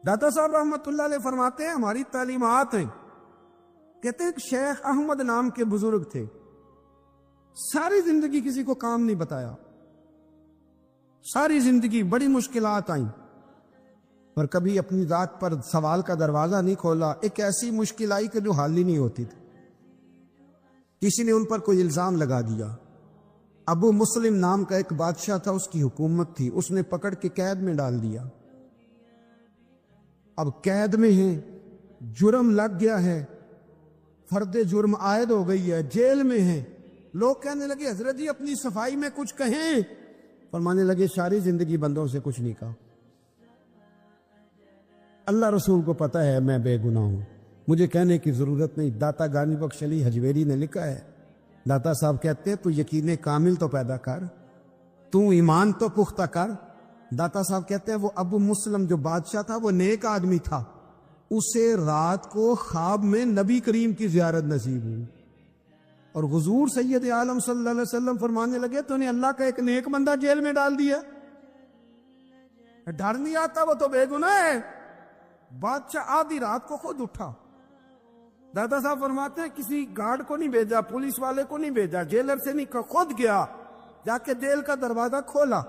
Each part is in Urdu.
داتا صاحب رحمۃ اللہ علیہ فرماتے ہیں ہماری تعلیمات ہیں، کہتے ہیں کہ شیخ احمد نام کے بزرگ تھے، ساری زندگی کسی کو کام نہیں بتایا، ساری زندگی بڑی مشکلات آئیں پر کبھی اپنی ذات پر سوال کا دروازہ نہیں کھولا۔ ایک ایسی مشکل آئی کہ جو حل ہی نہیں ہوتی تھی، کسی نے ان پر کوئی الزام لگا دیا۔ ابو مسلم نام کا ایک بادشاہ تھا، اس کی حکومت تھی، اس نے پکڑ کے قید میں ڈال دیا۔ اب قید میں ہیں، جرم لگ گیا ہے، فرد جرم عائد ہو گئی ہے، جیل میں ہیں۔ لوگ کہنے لگے حضرت جی اپنی صفائی میں کچھ کہیں، فرمانے لگے ساری زندگی بندوں سے کچھ نہیں کہا، اللہ رسول کو پتہ ہے میں بے گناہ ہوں، مجھے کہنے کی ضرورت نہیں۔ داتا گانی بخش علی حجویری نے لکھا ہے، داتا صاحب کہتے ہیں تو یقین کامل تو پیدا کر، تو ایمان تو پختہ کر۔ داتا صاحب کہتے ہیں وہ ابو مسلم جو بادشاہ تھا وہ نیک آدمی تھا، اسے رات کو خواب میں نبی کریم کی زیارت نصیب ہوئی، اور حضور سید عالم صلی اللہ علیہ وسلم فرمانے لگے تو نے اللہ کا ایک نیک بندہ جیل میں ڈال دیا، ڈر نہیں آتا، وہ تو بے گناہ ہے۔ بادشاہ آدھی رات کو خود اٹھا، دادا صاحب فرماتے ہیں کسی گارڈ کو نہیں بھیجا، پولیس والے کو نہیں بھیجا، جیلر سے نہیں، خود گیا، جا کے جیل کا دروازہ کھولا،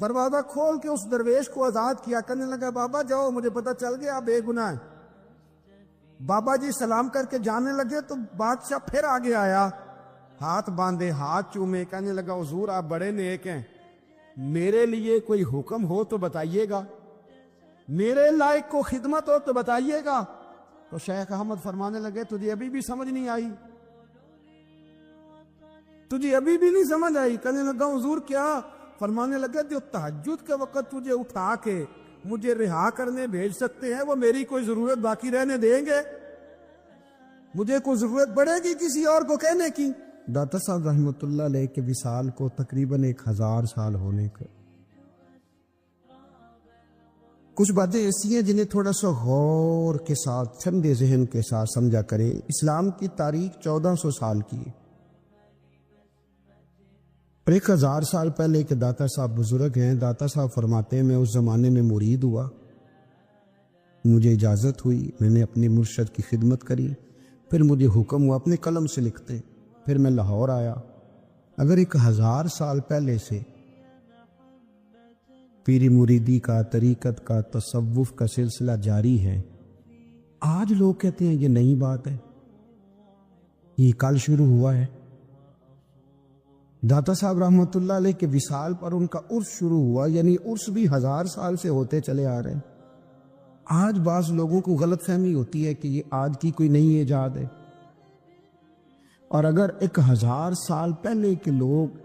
دروازہ کھول کے اس درویش کو آزاد کیا، کہنے لگا بابا جاؤ، مجھے پتہ چل گیا آپ بے گناہ ہیں۔ بابا جی سلام کر کے جانے لگے تو بادشاہ پھر آگے آیا، ہاتھ باندھے، ہاتھ چومے، کہنے لگا حضور آپ بڑے نیک ہیں، میرے لیے کوئی حکم ہو تو بتائیے گا، میرے لائق کو خدمت ہو تو بتائیے گا۔ تو شیخ احمد فرمانے لگے تجھے ابھی بھی سمجھ نہیں آئی، تجھے ابھی بھی نہیں سمجھ آئی؟ کہنے لگا حضور کیا؟ فرمانے لگے جو تہجد کے وقت تجھے اٹھا کے مجھے رہا کرنے بھیج سکتے ہیں وہ میری کوئی ضرورت باقی رہنے دیں گے؟ مجھے کوئی ضرورت پڑے گی کسی اور کو کہنے کی؟ داتا صاحب رحمۃ اللہ علیہ کے وصال کو تقریباً 1000 سال ہونے کا۔ کچھ باتیں ایسی ہیں جنہیں تھوڑا سا غور کے ساتھ، ٹھنڈے ذہن کے ساتھ سمجھا کرے۔ اسلام کی تاریخ 1400 سال کی ہے، اور 1000 سال پہلے کے داتا صاحب بزرگ ہیں۔ داتا صاحب فرماتے ہیں میں اس زمانے میں مرید ہوا، مجھے اجازت ہوئی، میں نے اپنے مرشد کی خدمت کری، پھر مجھے حکم ہوا اپنے قلم سے لکھتے، پھر میں لاہور آیا۔ اگر 1000 سال پہلے سے پیری مریدی کا، طریقت کا، تصوف کا سلسلہ جاری ہے، آج لوگ کہتے ہیں یہ نئی بات ہے، یہ کل شروع ہوا ہے۔ داتا صاحب رحمۃ اللہ علیہ کے وصال پر ان کا عرس شروع ہوا، یعنی عرس بھی 1000 سال سے ہوتے چلے آ رہے ہیں۔ آج بعض لوگوں کو غلط فہمی ہوتی ہے کہ یہ آج کی کوئی نئی ایجاد ہے، اور اگر 1000 سال پہلے کے لوگ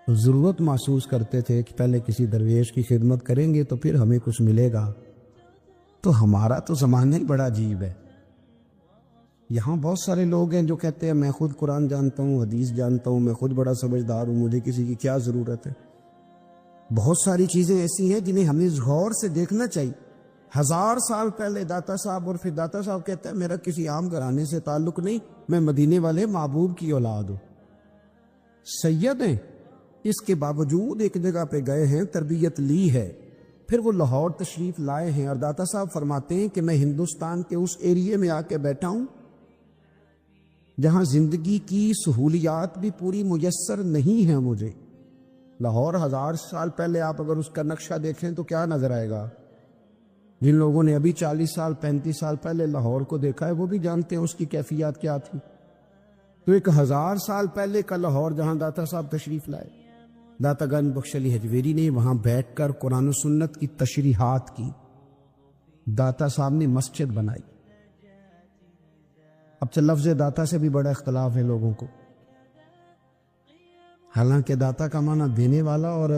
ضرورت محسوس کرتے تھے کہ پہلے کسی درویش کی خدمت کریں گے تو پھر ہمیں کچھ ملے گا، تو ہمارا تو زمانہ ہی بڑا عجیب ہے۔ یہاں بہت سارے لوگ ہیں جو کہتے ہیں میں خود قرآن جانتا ہوں، حدیث جانتا ہوں، میں خود بڑا سمجھدار ہوں، مجھے کسی کی کیا ضرورت ہے۔ بہت ساری چیزیں ایسی ہیں جنہیں ہمیں غور سے دیکھنا چاہیے۔ 1000 سال پہلے داتا صاحب، اور پھر داتا صاحب کہتا ہے میرا کسی عام گھرانے سے تعلق نہیں، میں مدینے والے محبوب کی اولاد ہوں، سید ہیں، اس کے باوجود ایک جگہ پہ گئے ہیں، تربیت لی ہے، پھر وہ لاہور تشریف لائے ہیں، اور داتا صاحب فرماتے ہیں کہ میں ہندوستان کے اس ایریے میں آ کے بیٹھا ہوں جہاں زندگی کی سہولیات بھی پوری میسر نہیں ہیں مجھے۔ لاہور 1000 سال پہلے آپ اگر اس کا نقشہ دیکھیں تو کیا نظر آئے گا؟ جن لوگوں نے ابھی 40 سال 35 سال پہلے لاہور کو دیکھا ہے وہ بھی جانتے ہیں اس کی کیفیات کیا تھی۔ تو 1000 سال پہلے کا لاہور جہاں داتا صاحب تشریف لائے، داتا گان بخش علی حجویری نے وہاں بیٹھ کر قرآن و سنت کی تشریحات کی، داتا صاحب نے مسجد بنائی۔ اب تو لفظ داتا سے بھی بڑا اختلاف ہے لوگوں کو، حالانکہ داتا کا معنی دینے والا، اور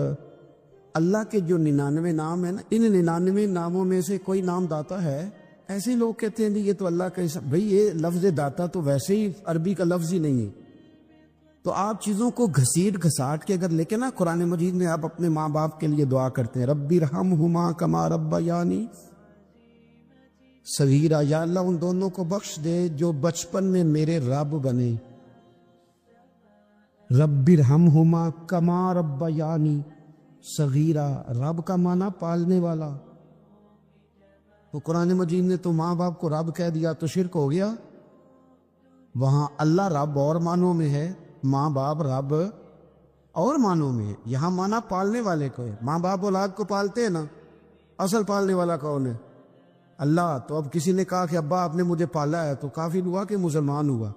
اللہ کے جو 99 نام ہیں نا، ان 99 ناموں میں سے کوئی نام داتا ہے۔ ایسے لوگ کہتے ہیں یہ تو اللہ کا حصہ، بھئی یہ لفظ داتا تو ویسے ہی عربی کا لفظ ہی نہیں ہے، تو آپ چیزوں کو گھسیٹ گھساٹ کے اگر لکھیں نا، قرآن مجید میں آپ اپنے ماں باپ کے لیے دعا کرتے ہیں ربی ارحمہما کما ربیانی صغیرا، یا اللہ ان دونوں کو بخش دے جو بچپن میں میرے رب بنے۔ ربی ارحمہما کما ربیانی صغیرا، رب کا معنی پالنے والا، تو قرآن مجید نے تو ماں باپ کو رب کہہ دیا تو شرک ہو گیا. وہاں اللہ رب اور معنوں میں ہے، ماں باپ رب اور معنوں میں ہے. یہاں مانا پالنے والے کو ہے. ماں باپ اولاد کو پالتے ہیں نا، اصل پالنے والا کون ہے؟ اللہ. تو اب کسی نے کہا کہ ابا آپ نے مجھے پالا ہے تو کافر ہوا کہ مسلمان ہوا؟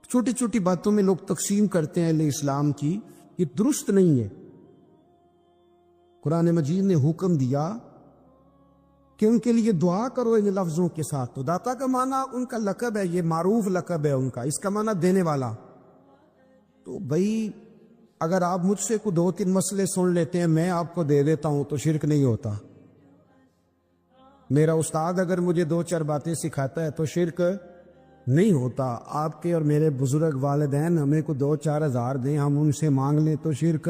چھوٹی چھوٹی باتوں میں لوگ تقسیم کرتے ہیں اہل اسلام کی، یہ درست نہیں ہے. قرآن مجید نے حکم دیا کہ ان کے لیے دعا کرو ان لفظوں کے ساتھ. تو داتا کا معنی ان کا لقب ہے، یہ معروف لقب ہے ان کا، اس کا معنی دینے والا. تو بھائی اگر آپ مجھ سے کوئی 2-3 مسئلے سن لیتے ہیں، میں آپ کو دے دیتا ہوں تو شرک نہیں ہوتا. میرا استاد اگر مجھے 2-4 باتیں سکھاتا ہے تو شرک نہیں ہوتا. آپ کے اور میرے بزرگ والدین ہمیں کو 2-4 ہزار دیں، ہم ان سے مانگ لیں تو شرک؟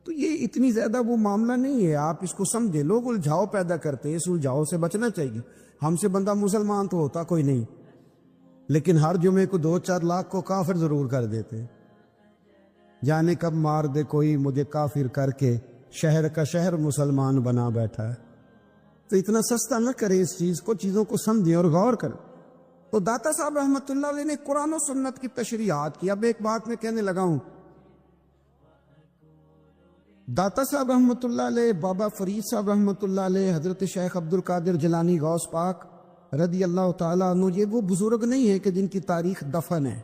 تو یہ اتنی زیادہ وہ معاملہ نہیں ہے. آپ اس کو سمجھے. لوگ الجھاؤ پیدا کرتے ہیں، اس الجھاؤ سے بچنا چاہیے. ہم سے بندہ مسلمان تو ہوتا کوئی نہیں، لیکن ہر جمعے کو 2-4 لاکھ کو کافر ضرور کر دیتے. جانے کب مار دے کوئی مجھے کافر کر کے، شہر کا شہر مسلمان بنا بیٹھا ہے. تو اتنا سستا نہ کرے اس چیز کو، چیزوں کو سمجھیں اور غور کریں. تو داتا صاحب رحمۃ اللہ علیہ نے قرآن و سنت کی تشریحات کی. اب ایک بات میں کہنے لگا ہوں، داتا صاحب رحمۃ اللہ علیہ، بابا فرید صاحب رحمۃ اللہ علیہ، حضرت شیخ عبد القادر جیلانی غوث پاک رضی اللہ تعالیٰ عنہ، یہ وہ بزرگ نہیں ہیں کہ جن کی تاریخ دفن ہے،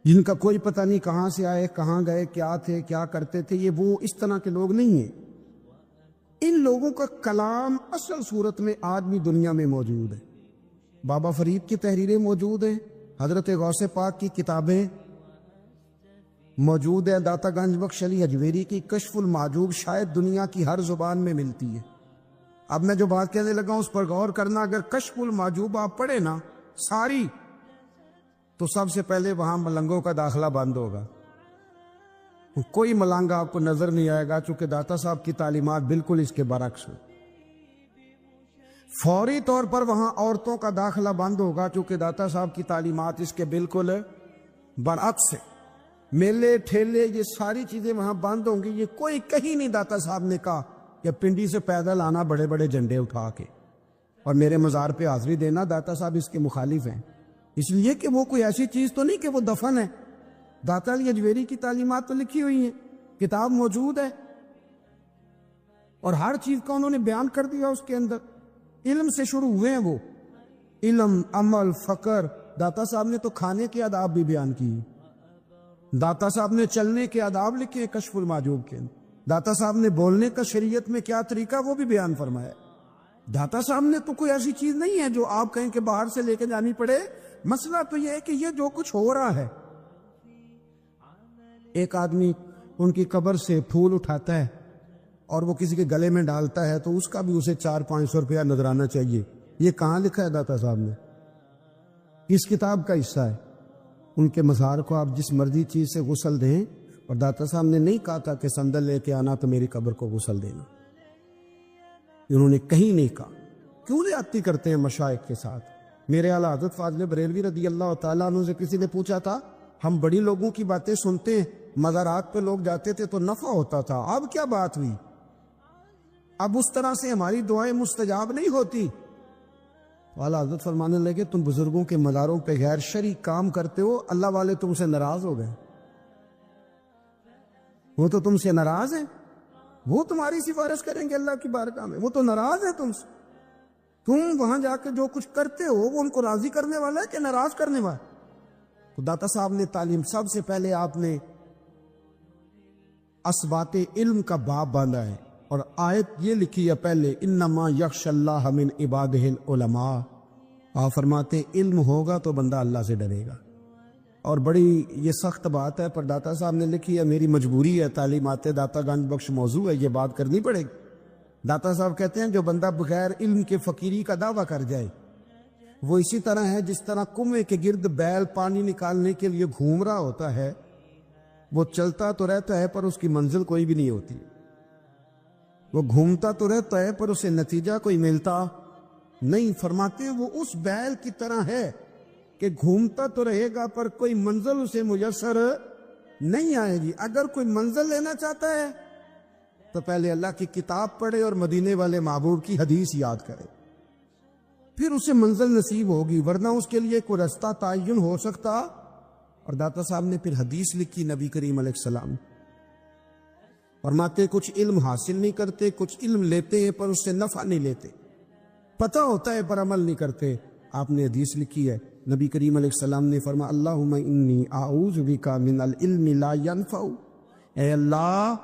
جن کا کوئی پتہ نہیں کہاں سے آئے، کہاں گئے، کیا تھے، کیا کرتے تھے. یہ وہ اس طرح کے لوگ نہیں ہیں. ان لوگوں کا کلام اصل صورت میں آج بھی دنیا میں موجود ہے. بابا فرید کی تحریریں موجود ہیں، حضرت غوث پاک کی کتابیں موجود ہے، داتا گنج بخش علی اجویری کی کشف المحجوب شاید دنیا کی ہر زبان میں ملتی ہے. اب میں جو بات کہنے لگا ہوں اس پر غور کرنا. اگر کشف المحجوب آپ پڑھیں نا ساری، تو سب سے پہلے وہاں ملنگوں کا داخلہ بند ہوگا. کوئی ملنگا آپ کو نظر نہیں آئے گا، چونکہ داتا صاحب کی تعلیمات بالکل اس کے برعکس ہیں. فوری طور پر وہاں عورتوں کا داخلہ بند ہوگا، چونکہ داتا صاحب کی تعلیمات اس کے بالکل برعکس ہیں. میلے ٹھیلے یہ ساری چیزیں وہاں بند ہوں گی. یہ کوئی کہیں نہیں داتا صاحب نے کہا کہ پنڈی سے پیدل آنا بڑے بڑے جھنڈے اٹھا کے اور میرے مزار پہ حاضری دینا. داتا صاحب اس کے مخالف ہیں، اس لیے کہ وہ کوئی ایسی چیز تو نہیں کہ وہ دفن ہے. داتا علی اجویری کی تعلیمات تو لکھی ہوئی ہیں، کتاب موجود ہے، اور ہر چیز کا انہوں نے بیان کر دیا اس کے اندر. علم سے شروع ہوئے ہیں وہ، علم، عمل، فقر. داتا صاحب نے تو کھانے کے آداب بھی بیان کی. داتا صاحب نے چلنے کے آداب لکھے کشف المحجوب کے. داتا صاحب نے بولنے کا شریعت میں کیا طریقہ وہ بھی بیان فرمایا. داتا صاحب نے تو کوئی ایسی چیز نہیں ہے جو آپ کہیں کہ باہر سے لے کے جانی پڑے. مسئلہ تو یہ ہے کہ یہ جو کچھ ہو رہا ہے، ایک آدمی ان کی قبر سے پھول اٹھاتا ہے اور وہ کسی کے گلے میں ڈالتا ہے تو اس کا بھی اسے 400-500 روپیہ نظرانہ چاہیے. یہ کہاں لکھا ہے داتا صاحب نے؟ اس کتاب کا حصہ ہے. ان کے مزار کو آپ جس مرضی چیز سے غسل دیں، اور داتا صاحب نے نہیں کہا تھا کہ سندل لے کے آنا تو میری قبر کو غسل دینا. انہوں نے کہیں نہیں کہا. کیوں زیادتی کرتے ہیں مشائخ کے ساتھ؟ میرے اعلیٰ حضرت فاضل بریلوی رضی اللہ تعالیٰ عنہ سے کسی نے پوچھا تھا، ہم بڑی لوگوں کی باتیں سنتے ہیں، مزارات پہ لوگ جاتے تھے تو نفع ہوتا تھا، اب کیا بات ہوئی؟ اب اس طرح سے ہماری دعائیں مستجاب نہیں ہوتی. اعلیٰ حضرت فرمانے لگے، تم بزرگوں کے مزاروں پہ غیر شرعی کام کرتے ہو، اللہ والے تم سے ناراض ہو گئے. وہ تو تم سے ناراض ہیں، وہ تمہاری سفارش کریں گے اللہ کی بارگاہ میں، وہ تو ناراض ہیں تم سے. تم وہاں جا کے جو کچھ کرتے ہو وہ ان کو راضی کرنے والا ہے کہ ناراض کرنے والا؟ تو داتا صاحب نے تعلیم، سب سے پہلے آپ نے اسبات علم کا باب باندھا ہے، اور آیت یہ لکھی ہے پہلے، انما یخشی اللہ من عبادہ العلماء. آپ فرماتے علم ہوگا تو بندہ اللہ سے ڈرے گا. اور بڑی یہ سخت بات ہے، پر داتا صاحب نے لکھی ہے، میری مجبوری ہے، تعلیمات داتا گنج بخش موضوع ہے، یہ بات کرنی پڑے گی. داتا صاحب کہتے ہیں جو بندہ بغیر علم کے فقیری کا دعویٰ کر جائے وہ اسی طرح ہے جس طرح کنویں کے گرد بیل پانی نکالنے کے لیے گھوم رہا ہوتا ہے. وہ چلتا تو رہتا ہے پر اس کی منزل کوئی بھی نہیں ہوتی. وہ گھومتا تو رہتا ہے پر اسے نتیجہ کوئی ملتا نہیں. فرماتے وہ اس بیل کی طرح ہے کہ گھومتا تو رہے گا پر کوئی منزل اسے میسر نہیں آئے گی. اگر کوئی منزل لینا چاہتا ہے تو پہلے اللہ کی کتاب پڑھے اور مدینے والے محبوب کی حدیث یاد کرے، پھر اسے منزل نصیب ہوگی، ورنہ اس کے لیے کوئی رستہ تعین ہو سکتا۔ اور داتا صاحب نے پھر حدیث لکھی نبی کریم علیہ السلام، فرماتے کچھ علم حاصل نہیں کرتے، کچھ علم لیتے ہیں پر اس سے نفع نہیں لیتے، پتہ ہوتا ہے پر عمل نہیں کرتے۔ آپ نے حدیث لکھی ہے، نبی کریم علیہ السلام نے فرمایا اللہم انی اعوذ بک من العلم لا ینفع، اے اللہ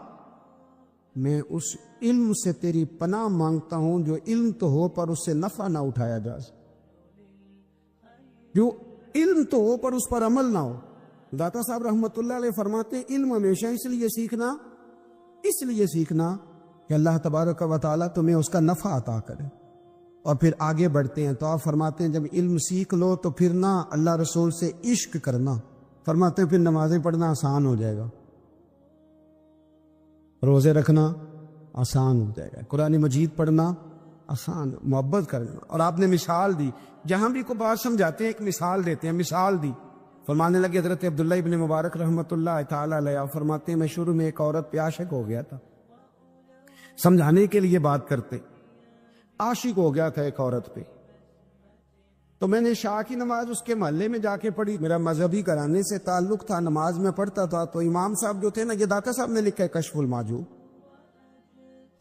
میں اس علم سے تیری پناہ مانگتا ہوں جو علم تو ہو پر اس سے نفع نہ اٹھایا جا سکے، جو علم تو ہو پر اس پر عمل نہ ہو۔ داتا صاحب رحمۃ اللہ علیہ فرماتے ہیں علم ہمیشہ اس لیے سیکھنا کہ اللہ تبارک و تعالیٰ تمہیں اس کا نفع عطا کرے، اور پھر آگے بڑھتے ہیں تو آپ فرماتے ہیں جب علم سیکھ لو تو پھر نہ اللہ رسول سے عشق کرنا، فرماتے ہیں پھر نمازیں پڑھنا آسان ہو جائے گا، روزے رکھنا آسان ہو جائے گا، قرآن مجید پڑھنا آسان، محبت کرنا۔ اور آپ نے مثال دی، جہاں بھی کوئی بات سمجھاتے ہیں ایک مثال دیتے ہیں، مثال دی، فرمانے لگے حضرت عبداللہ ابن مبارک رحمۃ اللہ تعالی علیہ فرماتے ہیں میں شروع میں ایک عورت پہ عاشق ہو گیا تھا، سمجھانے کے لیے بات کرتے، عاشق ہو گیا تھا ایک عورت پہ، تو میں نے عشاء کی نماز اس کے محلے میں جا کے پڑھی، میرا مذہبی گھرانے سے تعلق تھا، نماز میں پڑھتا تھا، تو امام صاحب جو تھے نا، یہ داتا صاحب نے لکھا ہے کشف المحجوب،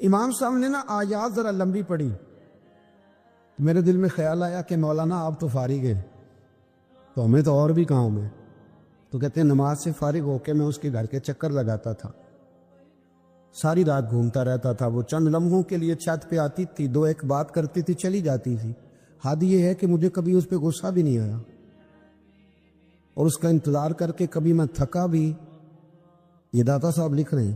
امام صاحب نے نا آیات ذرا لمبی پڑھی، میرے دل میں خیال آیا کہ مولانا آپ تو فارغ ہیں تو ہمیں تو اور بھی کام ہے، تو کہتے ہیں نماز سے فارغ ہو کے میں اس کے گھر کے چکر لگاتا تھا، ساری رات گھومتا رہتا تھا، وہ چند لمحوں کے لیے چھت پہ آتی تھی، دو ایک بات کرتی تھی چلی جاتی تھی، حد یہ ہے کہ مجھے کبھی اس پہ غصہ بھی نہیں آیا، اور اس کا انتظار کر کے کبھی میں تھکا بھی۔ یہ داتا صاحب لکھ رہے ہیں،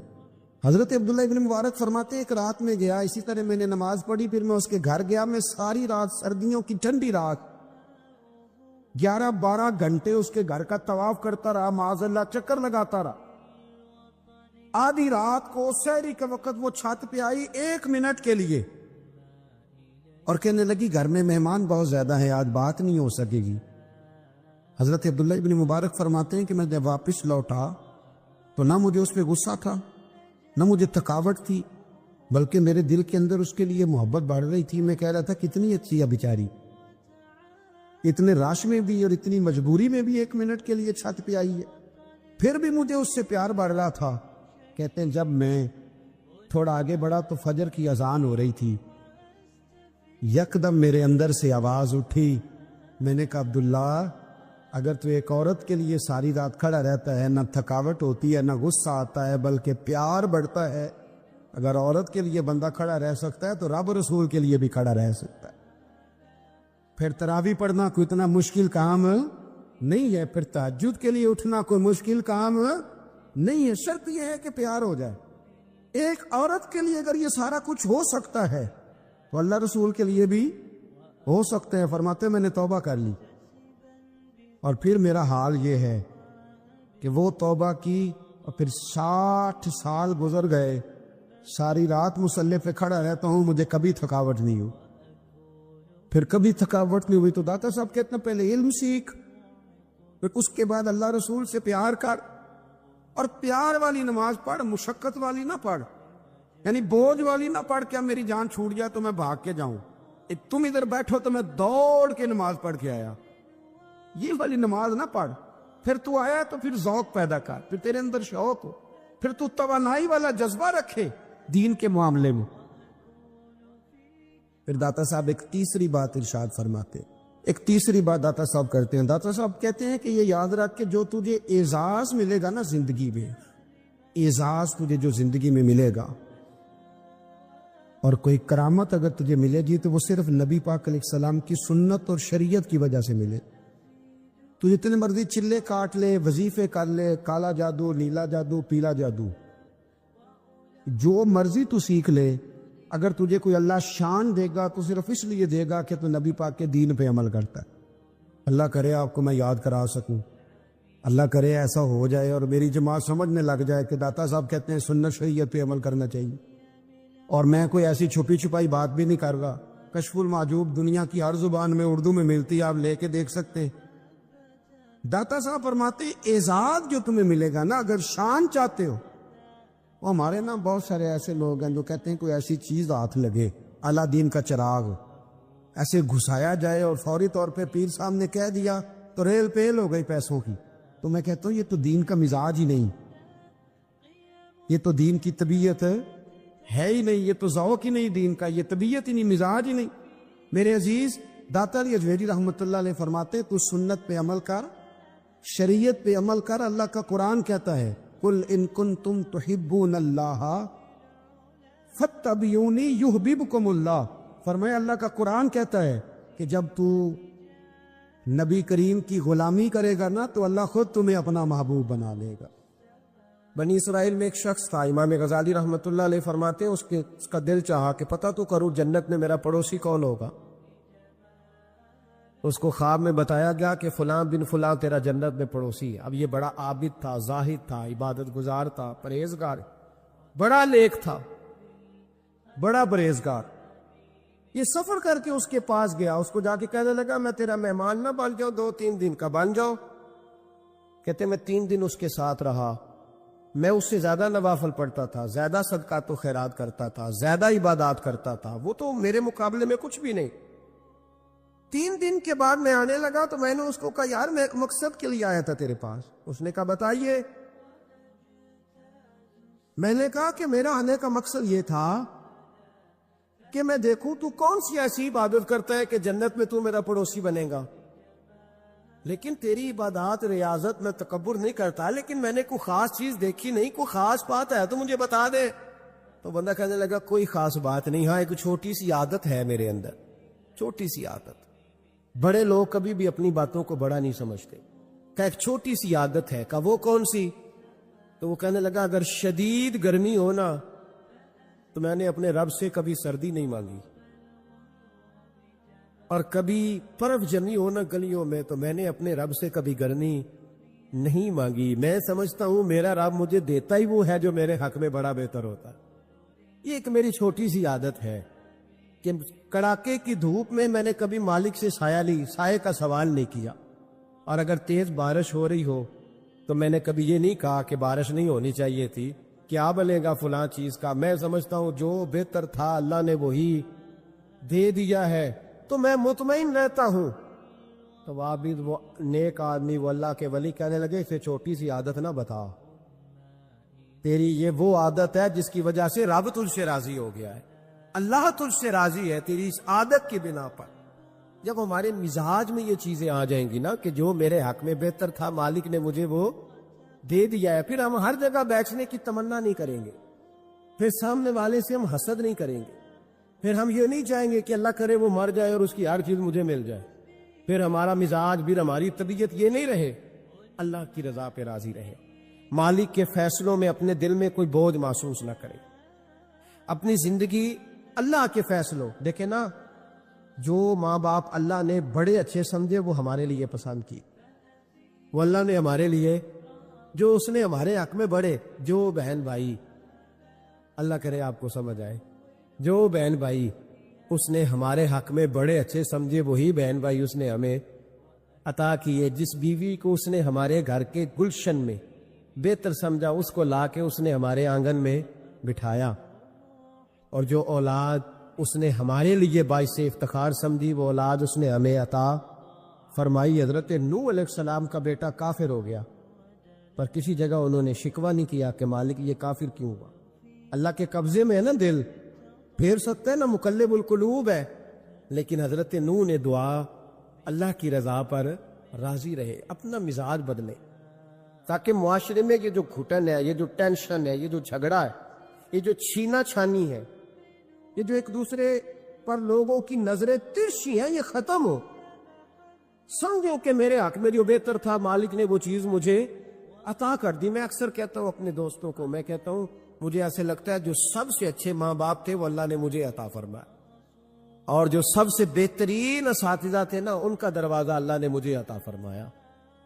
حضرت عبداللہ ابن مبارک فرماتے ایک رات میں گیا، اسی طرح میں نے نماز پڑھی، پھر میں اس کے گھر گیا، میں ساری رات، سردیوں کی ٹھنڈی رات 11-12 گھنٹے اس کے گھر کا طواف کرتا رہا، معاذ اللہ چکر لگاتا رہا، آدھی رات کو سحری کے وقت وہ چھت پہ آئی 1 منٹ کے لیے اور کہنے لگی گھر میں مہمان بہت زیادہ ہیں، آج بات نہیں ہو سکے گی۔ حضرت عبداللہ ابن مبارک فرماتے ہیں کہ میں جب واپس لوٹا تو نہ مجھے اس پہ غصہ تھا، نہ مجھے تھکاوٹ تھی، بلکہ میرے دل کے اندر اس کے لیے محبت بڑھ رہی تھی۔ میں کہہ رہا تھا کتنی اچھی ہے بیچاری، اتنے راش میں بھی اور اتنی مجبوری میں بھی 1 منٹ کے لیے چھت پہ آئی ہے، پھر بھی مجھے اس سے پیار بڑھ رہا تھا۔ کہتے ہیں جب میں تھوڑا آگے بڑھا تو فجر کی اذان ہو رہی تھی، یکدم میرے اندر سے آواز اٹھی، میں نے کہا عبداللہ اگر تو ایک عورت کے لیے ساری رات کھڑا رہتا ہے، نہ تھکاوٹ ہوتی ہے، نہ غصہ آتا ہے، بلکہ پیار بڑھتا ہے، اگر عورت کے لیے بندہ کھڑا رہ سکتا ہے تو رب رسول کے لیے بھی کھڑا رہ سکتا ہے۔ پھر تراویح پڑھنا کوئی اتنا مشکل کام نہیں ہے، پھر تہجد کے لیے اٹھنا کوئی مشکل کام نہیں ہے، شرط یہ ہے کہ پیار ہو جائے۔ ایک عورت کے لیے اگر یہ سارا کچھ ہو سکتا ہے تو اللہ رسول کے لیے بھی ہو سکتے ہیں۔ فرماتے میں نے توبہ کر لی، اور پھر میرا حال یہ ہے کہ وہ توبہ کی اور پھر 60 سال گزر گئے، ساری رات مصلی پہ کھڑا رہتا ہوں، مجھے کبھی تھکاوٹ نہیں ہوئی، پھر کبھی تھکاوٹ نہیں ہوئی۔ تو داتا صاحب کہتے ہیں پہلے علم سیکھ، پھر اس کے بعد اللہ رسول سے پیار کر، اور پیار والی نماز پڑھ، مشقت والی نہ پڑھ، یعنی بوجھ والی نہ پڑھ کہ میری جان چھوٹ جائے تو میں بھاگ کے جاؤں، تم ادھر بیٹھو تو میں دوڑ کے نماز پڑھ کے آیا، یہ والی نماز نہ پڑھ۔ پھر تو آیا تو پھر ذوق پیدا کر، پھر تیرے اندر شوق ہو، پھر تو توانائی والا جذبہ رکھے دین کے معاملے میں۔ پھر داتا صاحب ایک تیسری بات ارشاد فرماتے، ایک تیسری بات داتا صاحب کرتے ہیں، داتا صاحب کہتے ہیں کہ یہ یاد رکھ کہ جو تجھے اعزاز ملے گا نا زندگی میں، اعزاز تجھے جو زندگی میں ملے گا، اور کوئی کرامت اگر تجھے ملے گی تو وہ صرف نبی پاک علیہ السلام کی سنت اور شریعت کی وجہ سے ملے۔ تو جتنے مرضی چلے کاٹ لے، وظیفے کر لے، کالا جادو، نیلا جادو، پیلا جادو، جو مرضی تو سیکھ لے، اگر تجھے کوئی اللہ شان دے گا تو صرف اس لیے دے گا کہ تو نبی پاک کے دین پہ عمل کرتا ہے۔ اللہ کرے آپ کو میں یاد کرا سکوں، اللہ کرے ایسا ہو جائے اور میری جماعت سمجھنے لگ جائے کہ داتا صاحب کہتے ہیں سنت شریعت پہ عمل کرنا چاہیے، اور میں کوئی ایسی چھپی چھپائی بات بھی نہیں کر رہا۔ کشف المحجوب دنیا کی ہر زبان میں اردو میں ملتی ہے، آپ لے کے دیکھ سکتے ہیں۔ داتا صاحب فرماتے اعزاز جو تمہیں ملے گا نا، اگر شان چاہتے ہو وہ ہمارے نا بہت سارے ایسے لوگ ہیں جو کہتے ہیں کوئی ایسی چیز ہاتھ لگے، اعلیٰ دین کا چراغ ایسے گھسایا جائے اور فوری طور پہ پیر صاحب نے کہہ دیا تو ریل پیل ہو گئی پیسوں کی. تو میں کہتا ہوں یہ تو دین کا مزاج ہی نہیں، یہ تو دین کی طبیعت ہے ہی نہیں، یہ تو ذوق ہی نہیں دین کا، یہ طبیعت ہی نہیں، مزاج ہی نہیں. میرے عزیز داتا علی اجویری رحمۃ اللہ علیہ فرماتے تو سنت پہ عمل کر، شریعت پہ عمل کر. اللہ کا قرآن کہتا ہے قل ان کنتم تحبون اللہ فاتبعونی یحببکم اللہ. فرمایا اللہ کا قرآن کہتا ہے کہ جب تو نبی کریم کی غلامی کرے گا نا تو اللہ خود تمہیں اپنا محبوب بنا لے گا. بنی اسرائیل میں ایک شخص تھا، امام غزالی رحمۃ اللہ علیہ فرماتے ہیں اس کا دل چاہا کہ پتہ تو کروں جنت میں میرا پڑوسی کون ہوگا. اس کو خواب میں بتایا گیا کہ فلاں بن فلاں تیرا جنت میں پڑوسی ہے. اب یہ بڑا عابد تھا، زاہد تھا، عبادت گزار تھا، پرہیزگار، بڑا نیک تھا، بڑا پرہیزگار. یہ سفر کر کے اس کے پاس گیا، اس کو جا کے کہنے لگا میں تیرا مہمان نہ بن جاؤں، 2-3 دن کا بن جاؤ. کہتے میں 3 دن اس کے ساتھ رہا، میں اس سے زیادہ نوافل پڑھتا تھا، زیادہ صدقات و خیرات کرتا تھا، زیادہ عبادات کرتا تھا، وہ تو میرے مقابلے میں کچھ بھی نہیں. 3 دن کے بعد میں آنے لگا تو میں نے اس کو کہا یار میں ایک مقصد کے لیے آیا تھا تیرے پاس. اس نے کہا بتائیے. میں نے کہا کہ میرا آنے کا مقصد یہ تھا کہ میں دیکھوں تو کون سی ایسی عبادت کرتا ہے کہ جنت میں تو میرا پڑوسی بنے گا. لیکن تیری عبادات ریاضت میں تکبر نہیں کرتا، لیکن میں نے کوئی خاص چیز دیکھی نہیں، کوئی خاص بات ہے تو مجھے بتا دے. تو بندہ کہنے لگا کوئی خاص بات نہیں، ہاں ایک چھوٹی سی عادت ہے میرے اندر، چھوٹی سی عادت. بڑے لوگ کبھی بھی اپنی باتوں کو بڑا نہیں سمجھتے. کہ ایک چھوٹی سی عادت ہے. کہ وہ کون سی؟ تو وہ کہنے لگا اگر شدید گرمی ہو نا تو میں نے اپنے رب سے کبھی سردی نہیں مانگی، اور کبھی برف جمی ہو نا گلیوں میں تو میں نے اپنے رب سے کبھی گرمی نہیں مانگی. میں سمجھتا ہوں میرا رب مجھے دیتا ہی وہ ہے جو میرے حق میں بڑا بہتر ہوتا. یہ ایک میری چھوٹی سی عادت ہے کہ کڑاکے کی دھوپ میں نے کبھی مالک سے سائے کا سوال نہیں کیا، اور اگر تیز بارش ہو رہی ہو تو میں نے کبھی یہ نہیں کہا کہ بارش نہیں ہونی چاہیے تھی، کیا بنے گا فلاں چیز کا. میں سمجھتا ہوں جو بہتر تھا اللہ نے وہی دے دیا ہے تو میں مطمئن رہتا ہوں. تو عابد وہ نیک آدمی وہ اللہ کے ولی کہنے لگے اسے چھوٹی سی عادت نہ بتا، تیری یہ وہ عادت ہے جس کی وجہ سے رب تجھ سے راضی ہو گیا ہے، اللہ تجھ سے راضی ہے تیری اس عادت کی بنا پر. جب ہمارے مزاج میں یہ چیزیں آ جائیں گی نا کہ جو میرے حق میں بہتر تھا مالک نے مجھے وہ دے دیا ہے، پھر ہم ہر جگہ بیچنے کی تمنا نہیں کریں گے، پھر سامنے والے سے ہم حسد نہیں کریں گے، پھر ہم یہ نہیں چاہیں گے کہ اللہ کرے وہ مر جائے اور اس کی ہر چیز مجھے مل جائے. پھر ہمارا مزاج پھر ہماری طبیعت یہ نہیں رہے. اللہ کی رضا پہ راضی رہے، مالک کے فیصلوں میں اپنے دل میں کوئی بوجھ محسوس نہ کرے. اپنی زندگی اللہ کے فیصلوں دیکھیں نا، جو ماں باپ اللہ نے بڑے اچھے سمجھے وہ ہمارے لیے پسند کی، وہ اللہ نے ہمارے لیے جو اس نے ہمارے حق میں بڑے، جو بہن بھائی اللہ کرے آپ کو سمجھ آئے، جو بہن بھائی اس نے ہمارے حق میں بڑے اچھے سمجھے وہی بہن بھائی اس نے ہمیں عطا کیے. جس بیوی کو اس نے ہمارے گھر کے گلشن میں بہتر سمجھا اس کو لا کے اس نے ہمارے آنگن میں بٹھایا، اور جو اولاد اس نے ہمارے لیے باعث افتخار سمجھی وہ اولاد اس نے ہمیں عطا فرمائی. حضرت نوح علیہ السلام کا بیٹا کافر ہو گیا، پر کسی جگہ انہوں نے شکوہ نہیں کیا کہ مالک یہ کافر کیوں ہوا. اللہ کے قبضے میں ہے نا دل، پھیر سکتا ہے نا، مقلب القلوب ہے. لیکن حضرت نوح نے دعا اللہ کی رضا پر راضی رہے، اپنا مزاج بدلے، تاکہ معاشرے میں یہ جو گھٹن ہے، یہ جو ٹینشن ہے، یہ جو جھگڑا ہے، یہ جو چھینا چھانی ہے، یہ جو ایک دوسرے پر لوگوں کی نظریں ترچھی ہیں، یہ ختم ہو. سمجھو کہ میرے حق میں جو بہتر تھا مالک نے وہ چیز مجھے عطا کر دی. میں اکثر کہتا ہوں اپنے دوستوں کو، میں کہتا ہوں مجھے ایسے لگتا ہے جو سب سے اچھے ماں باپ تھے وہ اللہ نے مجھے عطا فرمایا، اور جو سب سے بہترین اساتذہ تھے نا ان کا دروازہ اللہ نے مجھے عطا فرمایا،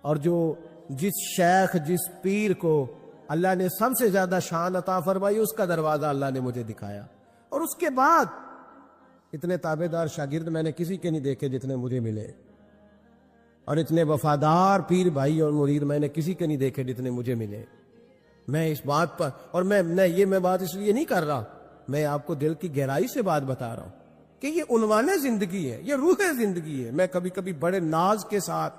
اور جو جس شیخ جس پیر کو اللہ نے سب سے زیادہ شان عطا فرمائی اس کا دروازہ اللہ نے مجھے دکھایا. اور اس کے بعد اتنے تابع دار شاگرد میں نے کسی کے نہیں دیکھے جتنے مجھے ملے، اور اتنے وفادار پیر بھائی اور مرید میں نے کسی کے نہیں دیکھے جتنے مجھے ملے. میں اس بات پر، اور میں بات اس لیے نہیں کر رہا، میں آپ کو دل کی گہرائی سے بات بتا رہا ہوں کہ یہ عنوان زندگی ہے، یہ روح زندگی ہے۔ میں کبھی کبھی بڑے ناز کے ساتھ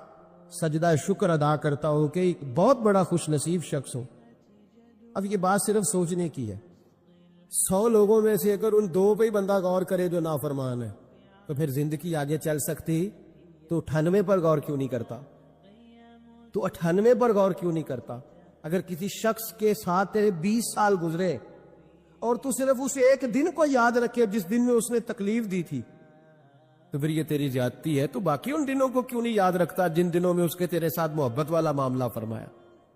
سجدہ شکر ادا کرتا ہوں کہ ایک بہت بڑا خوش نصیب شخص ہوں۔ اب یہ بات صرف سوچنے کی ہے، 100 لوگوں میں سے اگر ان 2 پہ ہی بندہ غور کرے جو نافرمان ہے، تو پھر زندگی آگے چل سکتی؟ تو 98 پر غور کیوں نہیں کرتا؟ تو 98 پر غور کیوں نہیں کرتا؟ اگر کسی شخص کے ساتھ تیرے 20 سال گزرے اور تو صرف اس ایک دن کو یاد رکھے جس دن میں اس نے تکلیف دی تھی، تو پھر یہ تیری زیادتی ہے۔ تو باقی ان دنوں کو کیوں نہیں یاد رکھتا جن دنوں میں اس کے تیرے ساتھ محبت والا معاملہ فرمایا،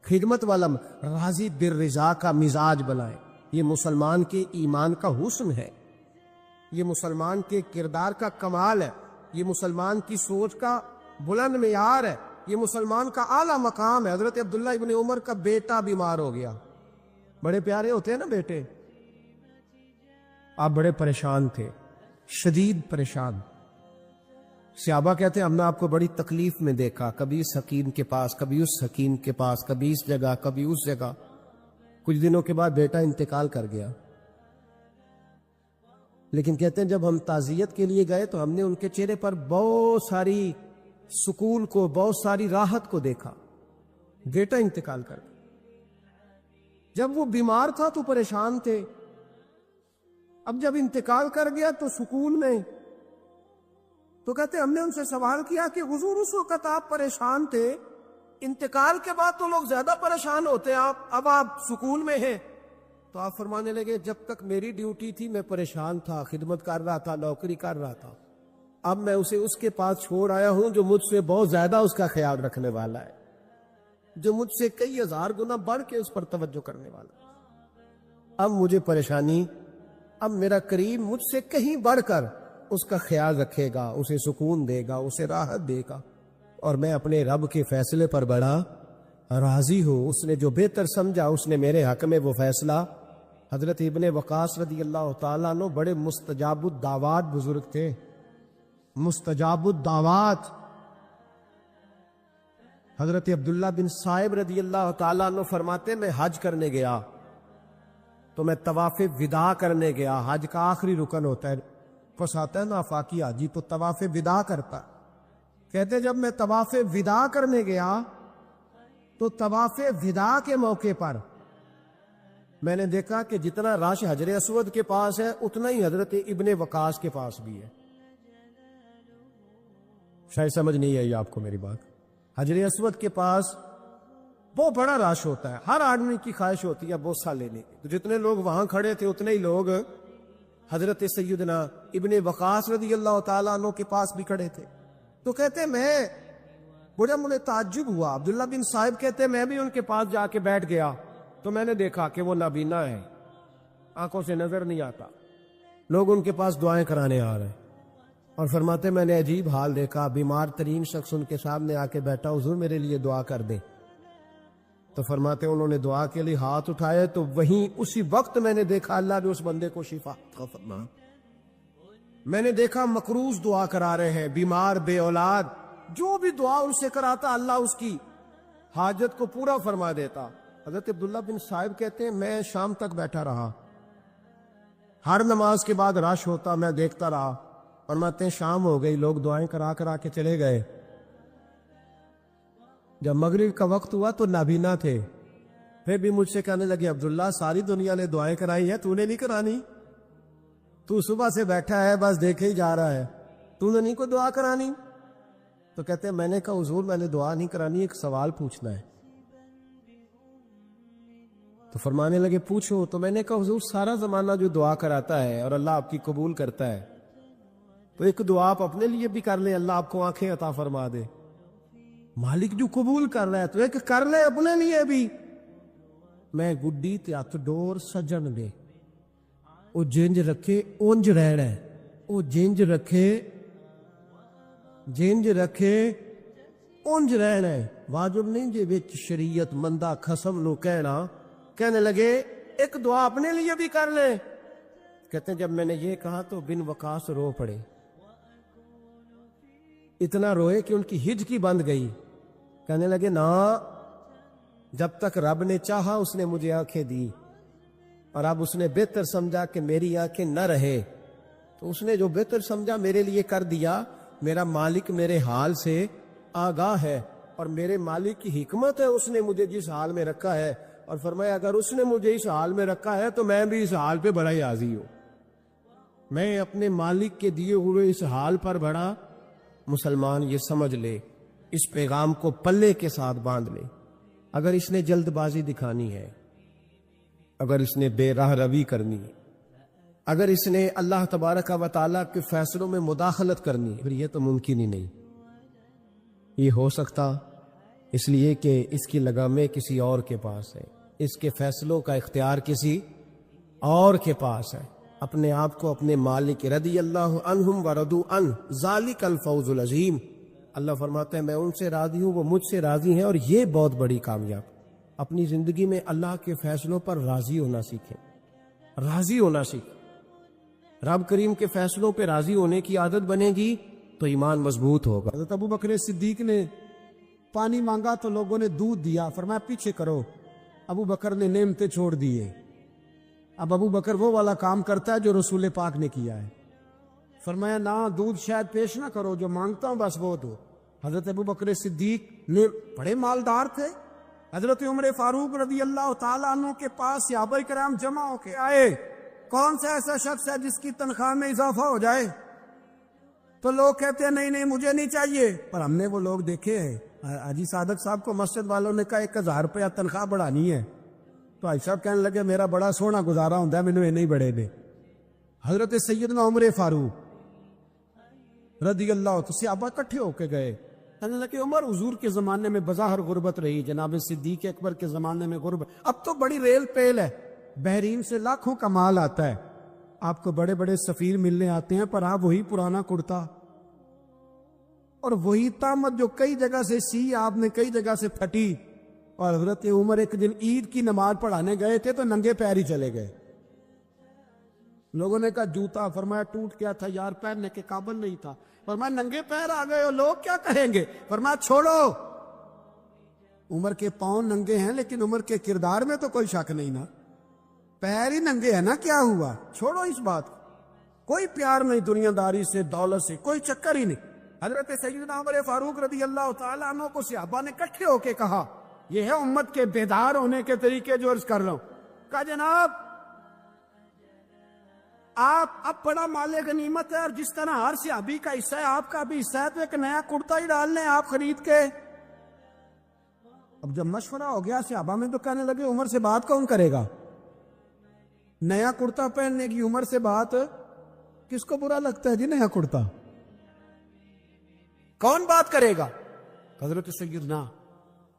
خدمت والا، راضی بالرضا کا مزاج بنائے۔ یہ مسلمان کے ایمان کا حسن ہے، یہ مسلمان کے کردار کا کمال ہے، یہ مسلمان کی سوچ کا بلند معیار ہے، یہ مسلمان کا اعلیٰ مقام ہے۔ حضرت عبداللہ ابن عمر کا بیٹا بیمار ہو گیا، بڑے پیارے ہوتے ہیں نا بیٹے، آپ بڑے پریشان تھے، شدید پریشان۔ صحابہ کہتے ہیں ہم نے آپ کو بڑی تکلیف میں دیکھا، کبھی اس حکیم کے پاس، کبھی اس حکیم کے پاس، کبھی اس جگہ، کبھی اس جگہ۔ کچھ دنوں کے بعد بیٹا انتقال کر گیا، لیکن کہتے ہیں جب ہم تعزیت کے لیے گئے تو ہم نے ان کے چہرے پر بہت ساری سکون کو، بہت ساری راحت کو دیکھا۔ بیٹا انتقال کر گیا، جب وہ بیمار تھا تو پریشان تھے، اب جب انتقال کر گیا تو سکون میں۔ تو کہتے ہم نے ان سے سوال کیا کہ حضور اس وقت آپ پریشان تھے، انتقال کے بعد تو لوگ زیادہ پریشان ہوتے ہیں، اب آپ سکون میں ہیں۔ تو آپ فرمانے لگے جب تک میری ڈیوٹی تھی میں پریشان تھا، خدمت کر رہا تھا، نوکری کر رہا تھا، اب میں اسے اس کے پاس چھوڑ آیا ہوں جو مجھ سے بہت زیادہ اس کا خیال رکھنے والا ہے، جو مجھ سے کئی ہزار گنا بڑھ کے اس پر توجہ کرنے والا ہے۔ اب مجھے پریشانی، اب میرا کریم مجھ سے کہیں بڑھ کر اس کا خیال رکھے گا، اسے سکون دے گا، اسے راحت دے گا، اور میں اپنے رب کے فیصلے پر بڑا راضی ہوں۔ اس نے جو بہتر سمجھا اس نے میرے حق میں وہ فیصلہ۔ حضرت ابن وقاص رضی اللہ تعالیٰ عنہ بڑے مستجاب الدعوات بزرگ تھے، مستجاب الدعوات۔ حضرت عبداللہ بن صائب رضی اللہ تعالیٰ عنہ فرماتے میں حج کرنے گیا تو میں طواف وداع کرنے گیا، حج کا آخری رکن ہوتا ہے، پس آتا ہے نا آفاقی حاجی تو طواف وداع کرتا۔ کہتے جب میں طواف وداع کرنے گیا تو طواف وداع کے موقع پر میں نے دیکھا کہ جتنا رش حجر اسود کے پاس ہے اتنا ہی حضرت ابن وقاص کے پاس بھی ہے۔ شاید سمجھ نہیں آئی آپ کو میری بات۔ حجر اسود کے پاس بہت بڑا رش ہوتا ہے، ہر آدمی کی خواہش ہوتی ہے بوسہ لینے کی، تو جتنے لوگ وہاں کھڑے تھے اتنے ہی لوگ حضرت سیدنا ابن وقاص رضی اللہ تعالیٰ عنہ کے پاس بھی کھڑے تھے۔ تو کہتے میں بڑا مجھے تعجب ہوا، عبداللہ بن صاحب کہتے میں بھی ان کے پاس جا کے بیٹھ گیا تو میں نے دیکھا کہ وہ نابینا ہے، آنکھوں سے نظر نہیں آتا، لوگ ان کے پاس دعائیں کرانے آ رہے ہیں، اور فرماتے میں نے عجیب حال دیکھا، بیمار ترین شخص ان کے سامنے آ کے بیٹھا، حضور میرے لیے دعا کر دیں۔ تو فرماتے انہوں نے دعا کے لیے ہاتھ اٹھائے تو وہیں اسی وقت میں نے دیکھا اللہ نے اس بندے کو شفا فرمایا۔ میں نے دیکھا مقروض دعا کرا رہے ہیں، بیمار، بے اولاد، جو بھی دعا ان سے کراتا اللہ اس کی حاجت کو پورا فرما دیتا۔ حضرت عبداللہ بن صاحب کہتے ہیں میں شام تک بیٹھا رہا، ہر نماز کے بعد رش ہوتا، میں دیکھتا رہا، فرماتے ہیں شام ہو گئی، لوگ دعائیں کرا کے چلے گئے۔ جب مغرب کا وقت ہوا تو نابینا تھے، پھر بھی مجھ سے کہنے لگے عبداللہ ساری دنیا نے دعائیں کرائی ہیں، تو نے نہیں کرانی؟ تو صبح سے بیٹھا ہے بس دیکھے ہی جا رہا ہے، تو نے نہیں کوئی دعا کرانی؟ تو کہتے ہیں میں نے کہا حضور میں نے دعا نہیں کرانی، ایک سوال پوچھنا ہے۔ تو فرمانے لگے پوچھو۔ تو میں نے کہا حضور سارا زمانہ جو دعا کراتا ہے اور اللہ آپ کی قبول کرتا ہے، تو ایک دعا آپ اپنے لیے بھی کر لیں، اللہ آپ کو آنکھیں عطا فرما دے۔ مالک جو قبول کر رہا ہے تو ایک کر لے اپنے لیے بھی۔ میں گڈی تے ہتھ ڈور سجن دے، او جنج رکھے اونج رہنا ہے، او جنج رکھے اونج رہنا ہے، واجب نہیں جے وچ شریعت مندہ خصم نو کہنا۔ کہنے لگے ایک دعا اپنے لیے بھی کر لیں۔ کہتے ہیں جب میں نے یہ کہا تو بن وقاص رو پڑے، اتنا روئے کہ ان کی ہجکی بند گئی۔ کہنے لگے نا جب تک رب نے چاہا اس نے مجھے آنکھیں دی، اور اب اس نے بہتر سمجھا کہ میری آنکھیں نہ رہے، تو اس نے جو بہتر سمجھا میرے لیے کر دیا۔ میرا مالک میرے حال سے آگاہ ہے، اور میرے مالک کی حکمت ہے، اس نے مجھے جس حال میں رکھا ہے، اور فرمایا اگر اس نے مجھے اس حال میں رکھا ہے تو میں بھی اس حال پہ بڑا ہی راضی ہوں۔ میں اپنے مالک کے دیے ہوئے اس حال پر بڑا مسلمان یہ سمجھ لے، اس پیغام کو پلے کے ساتھ باندھ لے۔ اگر اس نے جلد بازی دکھانی ہے، اگر اس نے بے راہ روی کرنی ہے، اگر اس نے اللہ تبارک و تعالیٰ کے فیصلوں میں مداخلت کرنی ہے، پھر یہ تو ممکن ہی نہیں۔ یہ ہو سکتا اس لیے کہ اس کی لگامیں کسی اور کے پاس ہے، اس کے فیصلوں کا اختیار کسی اور کے پاس ہے۔ اپنے آپ کو اپنے مالک رضی اللہ عنہم ورضوا عنہ ذالک الفوز العظیم، اللہ فرماتے ہیں میں ان سے راضی ہوں، وہ مجھ سے راضی ہیں، اور یہ بہت بڑی کامیاب۔ اپنی زندگی میں اللہ کے فیصلوں پر راضی ہونا سیکھیں، راضی ہونا سیکھیں۔ رب کریم کے فیصلوں پہ راضی ہونے کی عادت بنے گی تو ایمان مضبوط ہوگا۔ حضرت ابو بکر صدیق نے پانی مانگا تو لوگوں نے دودھ دیا، فرمایا پیچھے کرو۔ ابو بکر نے نعمتیں چھوڑ دیے۔ اب ابو بکر وہ والا کام کرتا ہے جو رسول پاک نے کیا ہے، فرمایا نہ دودھ شاید پیش نہ کرو، جو مانگتا ہوں بس وہ دو۔ حضرت ابو بکر صدیق نے بڑے مالدار تھے۔ حضرت عمر فاروق رضی اللہ تعالیٰ عنہ کے پاس صحابہ کرام جمع ہو کے آئے، کون سا ایسا شخص ہے جس کی تنخواہ میں اضافہ ہو جائے؟ تو لوگ کہتے ہیں نہیں مجھے نہیں چاہیے، پر ہم نے وہ لوگ دیکھے ہیں۔ حاجی صادق صاحب کو مسجد والوں نے کہا 1000 روپیہ تنخواہ بڑھانی ہے، تو حاجی صاحب کہنے لگے میرا بڑا سونا گزارا ہوتا ہے، مینوں نہیں بڑھے دے۔ حضرت سیدنا عمر فاروق رضی اللہ تو صحابہ اکٹھے ہو کے گئے، کہنے لگے عمر حضور کے زمانے میں بظاہر غربت رہی، جناب صدیق اکبر کے زمانے میں غربت، اب تو بڑی ریل پیل ہے، بحرین سے لاکھوں کا مال آتا ہے، آپ کو بڑے بڑے سفیر ملنے آتے ہیں، پر آپ وہی پرانا کرتا اور وہی طامت جو کئی جگہ سے سی آپ نے کئی جگہ سے پھٹی۔ اور حضرت عمر ایک دن عید کی نماز پڑھانے گئے تھے تو ننگے پیر ہی چلے گئے۔ لوگوں نے کہا جوتا، فرمایا ٹوٹ گیا تھا یار، پہننے کے قابل نہیں تھا۔ فرمایا ننگے پیر آ گئے ہو، لوگ کیا کہیں گے؟ فرمایا چھوڑو، عمر کے پاؤں ننگے ہیں لیکن عمر کے کردار میں تو کوئی شک نہیں نا، پیر ہی ننگے ہیں نا، کیا ہوا؟ چھوڑو اس بات کو، کوئی پیار نہیں دنیا داری سے، دولت سے، کوئی چکر ہی نہیں۔ حضرت سیدنا عمر فاروق رضی اللہ تعالیٰ عنہ کو صحابہ نے اکٹھے ہو کے کہا، یہ ہے امت کے بیدار ہونے کے طریقے جو عرض کر رہا ہوں۔ کہا جناب آپ اب بڑا مال غنیمت ہے، اور جس طرح ہر صحابی کا حصہ ہے آپ کا بھی حصہ ہے، تو ایک نیا کرتا ہی ڈال لیں آپ خرید کے۔ اب جب مشورہ ہو گیا صحابہ میں تو کہنے لگے عمر سے بات کون کرے گا؟ نیا کرتا پہننے کی عمر سے بات کس کو برا لگتا ہے جی؟ نیا کرتا کون بات کرے گا؟ حضرت سیدنا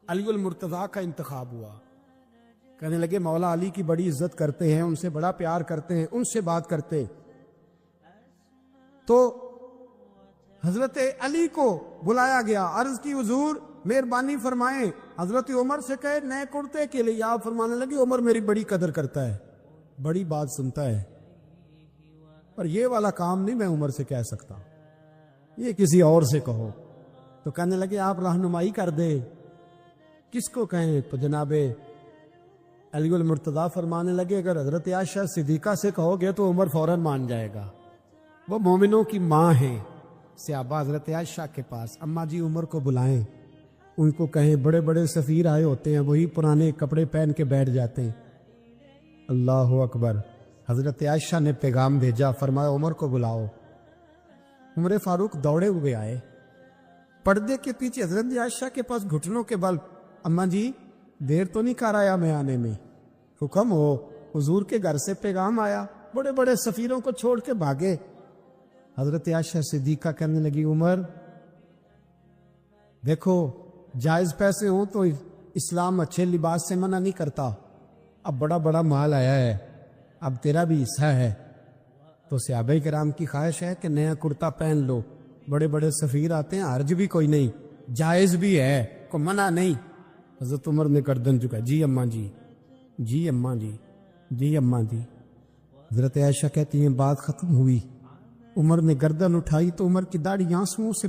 علی المرتضیٰ کا انتخاب ہوا، کہنے لگے مولا علی کی بڑی عزت کرتے ہیں، ان سے بڑا پیار کرتے ہیں، ان سے بات کرتے۔ تو حضرت علی کو بلایا گیا، عرض کی حضور مہربانی فرمائیں، حضرت عمر سے کہے نئے کرتے کے لیے۔ آپ فرمانے لگے عمر میری بڑی قدر کرتا ہے، بڑی بات سنتا ہے، پر یہ والا کام نہیں میں عمر سے کہہ سکتا، یہ کسی اور سے کہو۔ تو کہنے لگے آپ رہنمائی کر دے، کس کو کہیں؟ تو جناب علی المرتضیٰ فرمانے لگے اگر حضرت عائشہ صدیقہ سے کہو گے تو عمر فوراً مان جائے گا، وہ مومنوں کی ماں ہیں۔ صحابہ حضرت عائشہ کے پاس، اماں جی عمر کو بلائیں، ان کو کہیں بڑے بڑے سفیر آئے ہوتے ہیں، وہی پرانے کپڑے پہن کے بیٹھ جاتے ہیں۔ اللہ اکبر۔ حضرت عائشہ نے پیغام بھیجا، فرمایا عمر کو بلاؤ۔ عمر فاروق دوڑے ہوئے آئے، پردے کے پیچھے حضرت عائشہ کے پاس گھٹنوں کے بل، اماں جی دیر تو نہیں کر آیا میں آنے میں؟ حکم ہو، حضور کے گھر سے پیغام آیا، بڑے بڑے سفیروں کو چھوڑ کے بھاگے۔ حضرت عائشہ صدیقہ کہنے لگی عمر دیکھو جائز پیسے ہوں تو اسلام اچھے لباس سے منع نہیں کرتا، اب بڑا بڑا مال آیا ہے، اب تیرا بھی حصہ ہے، تو صحابہ کرام کی خواہش ہے کہ نیا کرتا پہن لو، بڑے بڑے سفیر آتے ہیں، حرج بھی کوئی نہیں، جائز بھی ہے، کوئی منع نہیں۔ حضرت عمر نے گردن جھکا، جی اماں جی، جی اماں جی، جی اماں جی۔ حضرت عائشہ کہتی ہیں بات ختم ہوئی، عمر نے گردن اٹھائی تو عمر کی داڑھی آنسوؤں سے